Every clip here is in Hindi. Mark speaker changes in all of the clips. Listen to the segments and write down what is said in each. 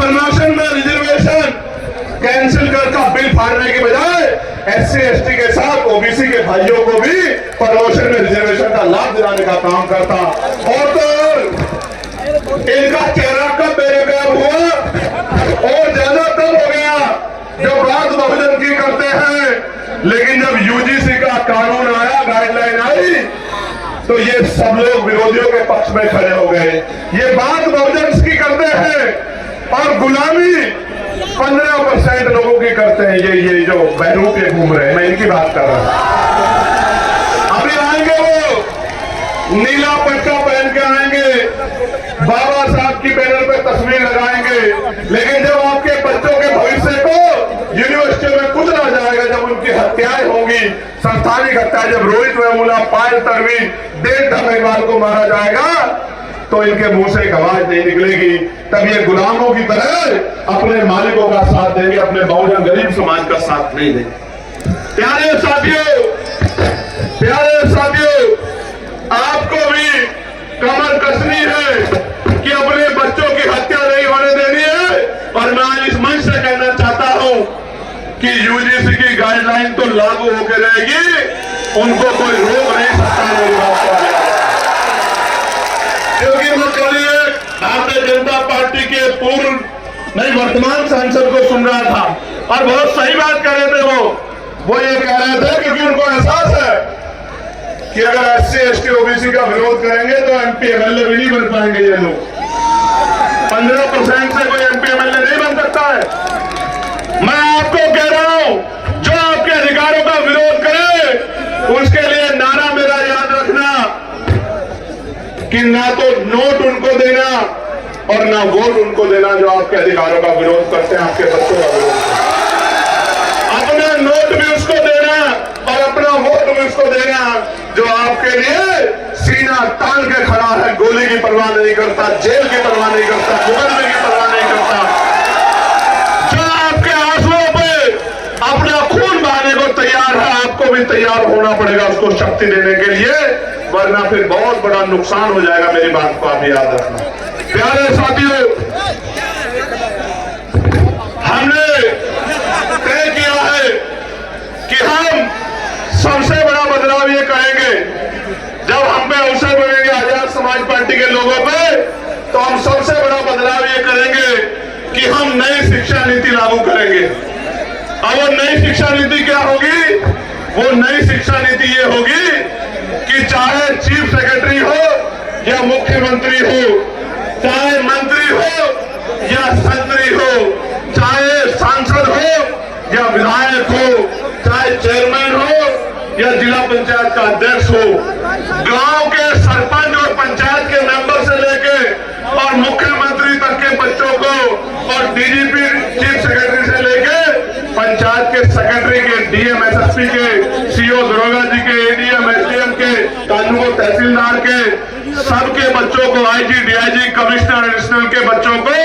Speaker 1: प्रमोशन में रिजर्वेशन कैंसिल करके बिल फाड़ने की बजाय SC ST के साथ OBC के भाइयों को भी प्रमोशन में रिजर्वेशन का लाभ दिलाने का काम करता। और तो इनका चेहरा कब बेनकाब हुआ और ज्यादा तब हो गया जब बात बहुजन की करते हैं, लेकिन जब UGC का कानून आया, गाइडलाइन आई, तो ये सब लोग विरोधियों के पक्ष में खड़े हो गए। ये बात बहुजन की करते हैं और गुलामी 15% लोगों की करते हैं। ये जो बहरूप ये घूम रहे हैं, मैं इनकी बात कर रहा हूं। अभी आएंगे वो नीला पट्टा पहन के आएंगे, बाबा साहब की बैनर पे तस्वीर लगाएंगे, लेकिन जब आपके बच्चों के भविष्य को यूनिवर्सिटी में कुचला जाएगा, जब उनकी हत्याएं होंगी, संस्थानिक हत्याएं, जब रोहित वेमुला, पायल तन्वी, देव धमेवाल को मारा जाएगा, तो इनके मुंह से एक आवाज नहीं निकलेगी। तब ये गुलामों की तरह अपने मालिकों का साथ देंगे, अपने बहुजन गरीब समाज का साथ नहीं देंगे। प्यारे साथियों, आपको भी कमर कसनी है कि अपने बच्चों की हत्या नहीं होने देनी है। और मैं आज इस मंच से कहना चाहता हूं कि UGC की गाइडलाइन तो लागू होकर रहेगी, उनको कोई रोक नहीं सकता। मेरी बात को क्योंकि मैं कल भारतीय जनता पार्टी के वर्तमान सांसद को सुन रहा था और बहुत सही बात कर रहे थे। वो ये कह रहे थे क्योंकि उनको एहसास है कि अगर SC ST OBC का विरोध करेंगे तो MP MLA भी नहीं बन पाएंगे। ये लोग 15% से कोई MP MLA नहीं बन सकता है। मैं आपको कह रहा हूं, जो आपके अधिकारों का विरोध करे उसके लिए नारा मेरा याद रखना कि ना तो नोट उनको देना और ना वोट उनको देना जो आपके अधिकारों का विरोध करते हैं, आपके बच्चों का विरोध करते हैं। अपना नोट भी उसको देना और अपना वोट भी उसको देना जो आपके लिए सीना तान के खड़ा है, गोली की परवाह नहीं करता, जेल की परवाह नहीं करता, मुकदमे की परवाह नहीं करता, जो आपके आंसुओं पे अपना खून बहाने को तैयार है। आपको भी तैयार होना पड़ेगा उसको शक्ति देने के लिए, वरना फिर बहुत बड़ा नुकसान हो जाएगा। मेरी बात को आप याद रखना। प्यारे साथियों, हमने तय किया है कि हम सबसे बड़ा बदलाव ये करेंगे जब हम पे अवसर बनेंगे आजाद समाज पार्टी के लोगों पे, तो हम सबसे बड़ा बदलाव ये करेंगे कि हम नई शिक्षा नीति लागू करेंगे। और वो नई शिक्षा नीति क्या होगी? वो नई शिक्षा नीति ये होगी कि चाहे चीफ सेक्रेटरी हो या मुख्यमंत्री हो, चाहे मंत्री हो या संतरी हो, चाहे सांसद हो या विधायक हो, चाहे चेयरमैन हो या जिला पंचायत का अध्यक्ष हो, गांव के सरपंच और पंचायत के मेंबर से लेके और मुख्यमंत्री तक के बच्चों को और DGP चीफ सेक्रेटरी से लेके पंचायत के सेक्रेटरी के, DM SSP के, CO दरोगा जी के, ADM SDM के, कानून तहसीलदार के, सबके बच्चों को IG DIG कमिश्नर एडिशनल के बच्चों को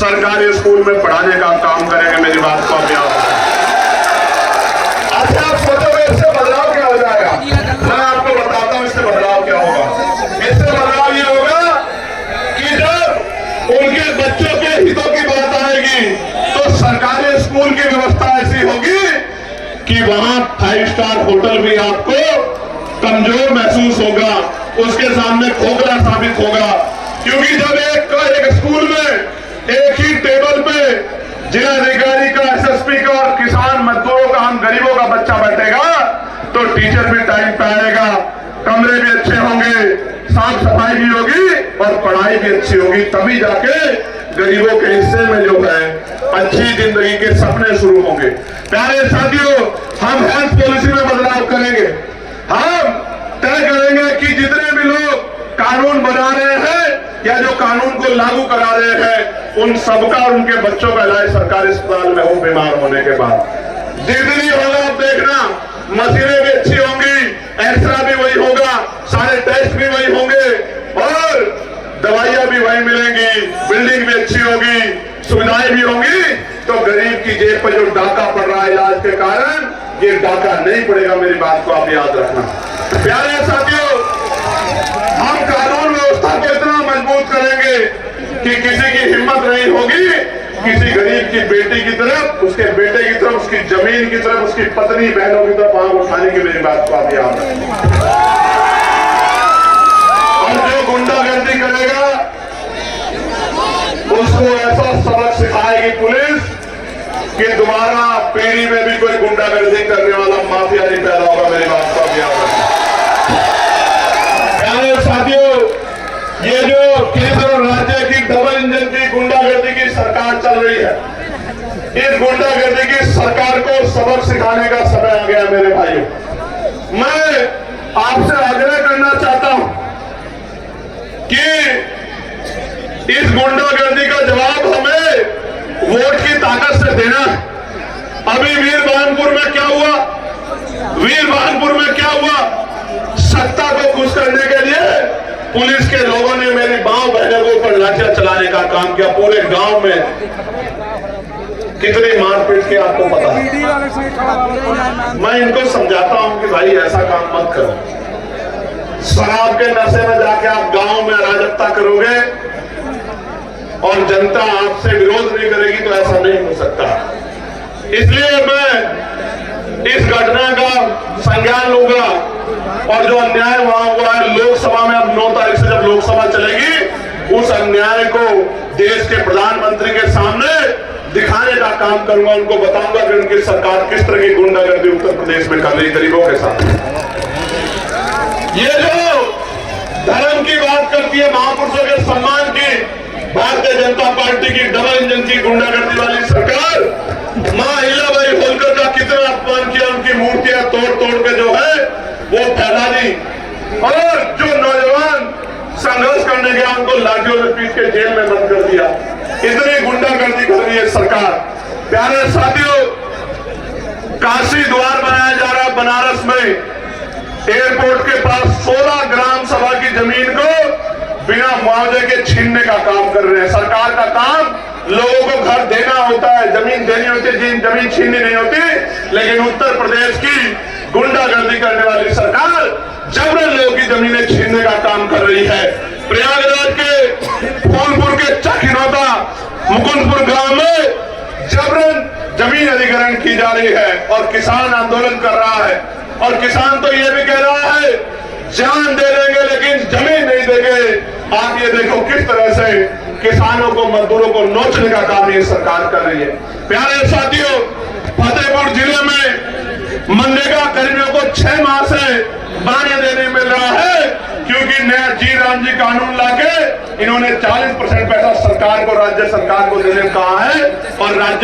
Speaker 1: सरकारी स्कूल में पढ़ाने का काम करेंगे। मेरी बात को आप याद रखें। अच्छा, आप सोचोगे इससे बदलाव क्या हो जाएगा? मैं आपको बताता हूं इससे बदलाव क्या होगा। इससे बदलाव ये होगा कि जब उनके बच्चों के हितों की बात आएगी तो सरकारी स्कूल की व्यवस्था ऐसी होगी कि वहां 5 स्टार होटल भी आपको कमजोर महसूस होगा, उसके सामने खोखला साबित होगा। क्योंकि जब एक स्कूल में एक ही टेबल पे जिलाधिकारी का, SSP का और किसान मजदूरों का, हम गरीबों का बच्चा बैठेगा तो टीचर भी टाइम पे आएगा, कमरे भी अच्छे होंगे, साफ सफाई भी होगी और पढ़ाई भी अच्छी होगी। तभी जाके गरीबों के हिस्से में जो है अच्छी जिंदगी के सपने शुरू होंगे। प्यारे साथियों, हम हेल्थ पॉलिसी में बदलाव करेंगे। हम तय करेंगे कि जितने भी लोग कानून बना रहे हैं या जो कानून को लागू करा रहे हैं, उन सबका और उनके बच्चों का इलाज सरकारी अस्पताल में हो, बीमार होने के बाद। जितनी होगा आप देखना, मशीनें भी अच्छी होंगी, एक्सरा भी वही होगा, सारे टेस्ट भी वही होंगे और दवाइयां भी वही मिलेंगी, बिल्डिंग भी अच्छी होगी, सुविधाएं भी होंगी। तो गरीब की जेब पर जो डाका पड़ रहा है इलाज के कारण, ये डाका नहीं पड़ेगा। मेरी बात को आप याद रखना। प्यारे साथियों, हम कानून व्यवस्था को इतना मजबूत करेंगे कि किसी की हिम्मत नहीं होगी किसी गरीब की बेटी की तरफ, उसके बेटे की तरफ, उसकी जमीन की तरफ, उसकी पत्नी बहनों की तरफ आंख उठाने की मेरी बात को आप याद रखें। और जो गुंडागर्दी करेगा उसको ऐसा सबक सिखाएगी पुलिस कि दोबारा पीढ़ी में भी कोई गुंडागर्दी करने वाला माफिया नहीं पैदा होगा। मेरी बात को आप याद रखें। साथियों, ये जो केंद्र और राज्य की डबल इंजन की गुंडागर्दी की सरकार चल रही है, इस गुंडागर्दी की सरकार को सबक सिखाने का समय आ गया। मेरे भाइयों, मैं आपसे आग्रह करना चाहता हूं कि इस गुंडागर्दी का जवाब हमें वोट की ताकत से देना है। अभी वीरबानपुर में क्या हुआ? वीरबानपुर में क्या हुआ? सत्ता को खुश करने के लिए पुलिस के लोगों ने मेरी मां बहनों के ऊपर लाठियां चलाने का काम किया। पूरे गांव में कितनी मारपीट की आपको पता है। मैं इनको समझाता हूं कि भाई ऐसा काम मत करो। शराब के नशे में जाके आप गांव में अराजकता करोगे और जनता आपसे विरोध नहीं करेगी तो ऐसा नहीं हो सकता। इसलिए मैं इस घटना का संज्ञान लूंगा और जो अन्याय वहां हुआ है लोकसभा में, अब 9 तारीख से जब लोकसभा चलेगी, उस अन्याय को देश के प्रधानमंत्री के सामने दिखाने का काम करूंगा। उनको बताऊंगा कि उनकी सरकार किस तरह की गुंडागर्दी उत्तर प्रदेश में कर रही गरीबों के साथ। ये जो धर्म की बात करती है, महापुरुषों के सम्मान की, भारतीय जनता पार्टी की डबल इंजन की गुंडागर्दी वाली सरकार मां अहिल्याबाई होलकर का कितना अपमान किया। उनकी मूर्तियां तोड़ तोड़ के जो है वो फैला दी और जो नौजवान संघर्ष करने गया उनको लाठियों से पीट के जेल में बंद कर दिया। इतनी गुंडागर्दी कर रही है सरकार। प्यारे साथियों, काशी द्वार बनाया जा रहा है बनारस में, एयरपोर्ट के पास 16 ग्राम सभा की जमीन को बिना मुआवजे के छीनने का काम कर रहे हैं। सरकार का काम लोगों को घर देना होता है, जमीन देनी होती है, जमीन छीननी नहीं होती। लेकिन उत्तर प्रदेश की गुंडागर्दी करने वाली सरकार जबरन लोगों की जमीनें छीनने का काम कर रही है। प्रयागराज के फूलपुर के चकिनौता मुकुंदपुर गांव में जबरन जमीन अधिग्रहण की जा रही है और किसान आंदोलन कर रहा है। और किसान तो ये भी कह रहा है जान दे देंगे लेकिन जमीन नहीं देंगे। आप ये देखो किस तरह से किसानों को, मजदूरों को नोचने का काम ये सरकार कर रही है। प्यारे साथियों, फतेहपुर जिले में मनरेगा कर्मियों को 6 माह से बाने देने मिल रहा है क्योंकि नया जी राम जी कानून लाके इन्होंने 40% पैसा सरकार को, राज्य सरकार को देने कहा है और राज्य